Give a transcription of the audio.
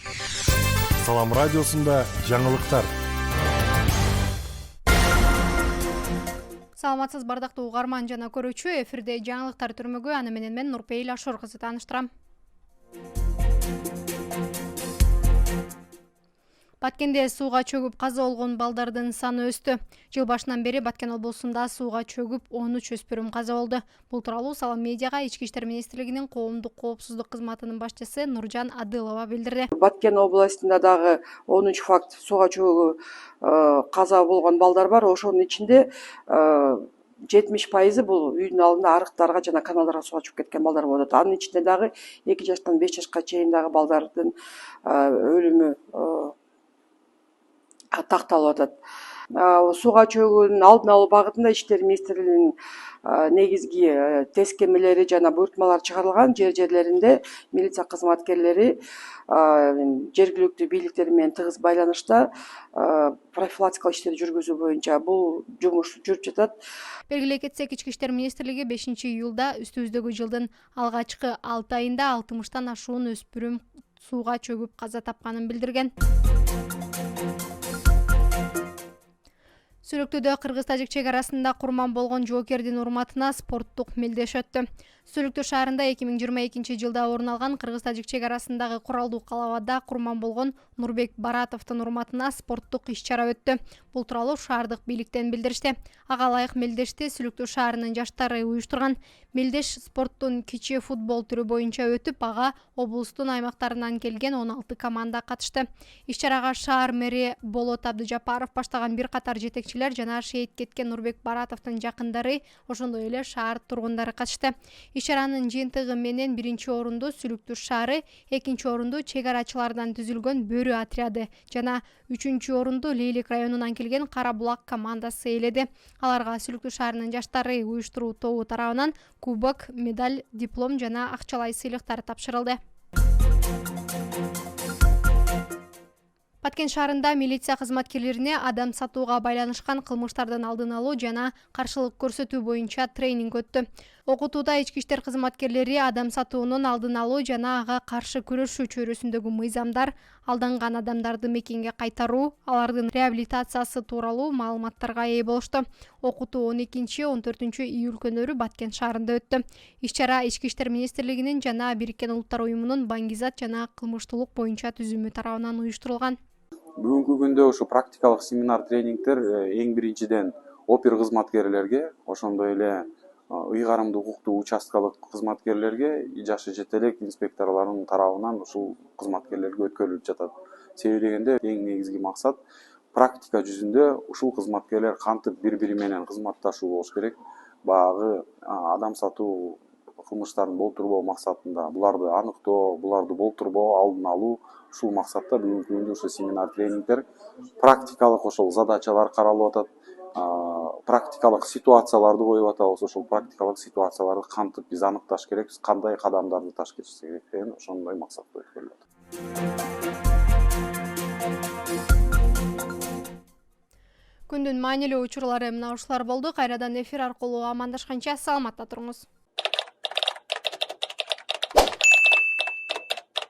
Салам радиосунда жаңылыктар. Саламатсыз бардактуу угарман жана көрүүчү, эфирде жаңылыктар түрмөгү, аны менен мен Нурпейил Ашор кызы тааныштырам. Баткенде сууга чөгүп каза болгон балдардын саны өстү. Жыл башынан бери Баткен облусунда сууга чөгүп 13 өспүрүм каза болду. Бул тууралуу Салам медиага Ички иштер министрлигинин коомдук коопсуздук кызматынын башчысы Нуржан Адылова билдирди. Баткен областында дагы 13 факт сууга чөгүү каза болгон балдар бар. Ошонун ичинде 70% бул үйдүн алдында арыктарга жана каналдарга сууга чөгүп кеткен балдар болот. Анын ичинде дагы 2 жаштан 5 жашка чейин дагы балдардын өлүмү такталып атат. Сууга чөгүүнүн алдын алуу багытында Ички иштер министрлигинин негизги тескемелери жана буйртмалар чыгарылган. Жерлеринде милиция кызматкерлери жергиликтүү бийликтер менен тыгыз байланышта профилактикалык иштерди жүргүзүү боюнча бул жумуш жүрүп жатат. Белгилей кетсек, Ички иштер министрлиги 5-июлда үстүбүздөгү жылдын алгачкы 6 айында 60тан ашуун өспүрүм сууга чөгүп каза тапканын билдирген. Сүлүктүүдө Кыргыз-Тажик чек арасында курман болгон жоокердин урматына спорттук мелдеш өттү. Сүлүктүү шаарында 2022 жылда орун алган Кыргыз-Тажик чек арасындагы куралдуу калабада курман болгон Нурбек Баратовдун урматына спорттук иш-чара өттү. Бул тууралуу шаардык бийликтен билдиришти. Ага ылайык мелдешти Сүлүктүү шаарынын жаштары уюштурган. Мелдеш спорттун кичи футбол түрү боюнча өтүп, ага облустун аймактарынан келген 16 команда катышты. Иш-чарага шаар мэри Болот Абдыжапаров баштаган бир катар жетекчилер жана шейит кеткен Нурбек Баратовдун жакындары, ошондой эле шаар тургундары катышты. Иш-чаранын жыйынтыгы менен 1-орунду Сүлүктүү шаары, 2-орунду чек арачылардан түзүлгөн Бөрү отряды жана 3-орунду Лейлик районунан келген Кара Булак командасы ээледи. Аларга Сүлүктүү шаарынын жаштары уюштуруу тобу тарабынан кубок, медаль, диплом жана акчалай сыйлыктар тапшырылды. Баткен шаарында милиция кызматкерлерине адам сатууга байланышкан кылмыштардын алдын алуу жана каршылык көрсөтүү боюнча тренинг өттү. Окутууда ички иштер кызматкерлери адам сатуунун алдын алуу жана ага каршы күрөшүү чөйрөсүндөгү мыйзамдар, алданган адамдарды мекенге кайтаруу, алардын реабилитациясы тууралуу маалыматтарга ээ болушту. Окутуу 12-14 июль күнүрү Баткен шаарында өттү. Иш-чара Ички иштер министрлигинин жана Бириккен Улуттар уюмунун Баңгизат жана кылмыштуулук боюнча түзүмү тарабынан уюштурулган. Бүгүнкү күндө ушу практикалык семинар тренингтер эң биринчиден опер кызматкерлерге, ошондой эле ыйгарымдуу укуктуу участкалык кызматкерлерге, жашы жете элек инспекторлордун тарабынан ушул кызматкерлерге өткөрүлүп жатат. Себеби дегенде эң негизги максат практика жүзүндө ушул кызматкерлер кантип бири-бири менен кызматташуу болуш керек, баягы адам сатуу кылмыштарын болтурбоо максатында буларды аныктоо, буларды болтурбоо, алдын алуу, ушул максатта бүгүнкү күндө ушу семинар тренингтер, практикалык ошол задачалар каралып атат. Практикалык ситуацияларды коюп атабыз. Ошол практикалык ситуацияларды кантип биз аныкташ керекпиз, кандай кадамдарды ташкериш керек деген ошондой максатта өткөрүлөт. Күндүн маанилүү учурлары мына ушулар болду. Кайрадан эфир аркылуу амандашканча саламатта туруңуз.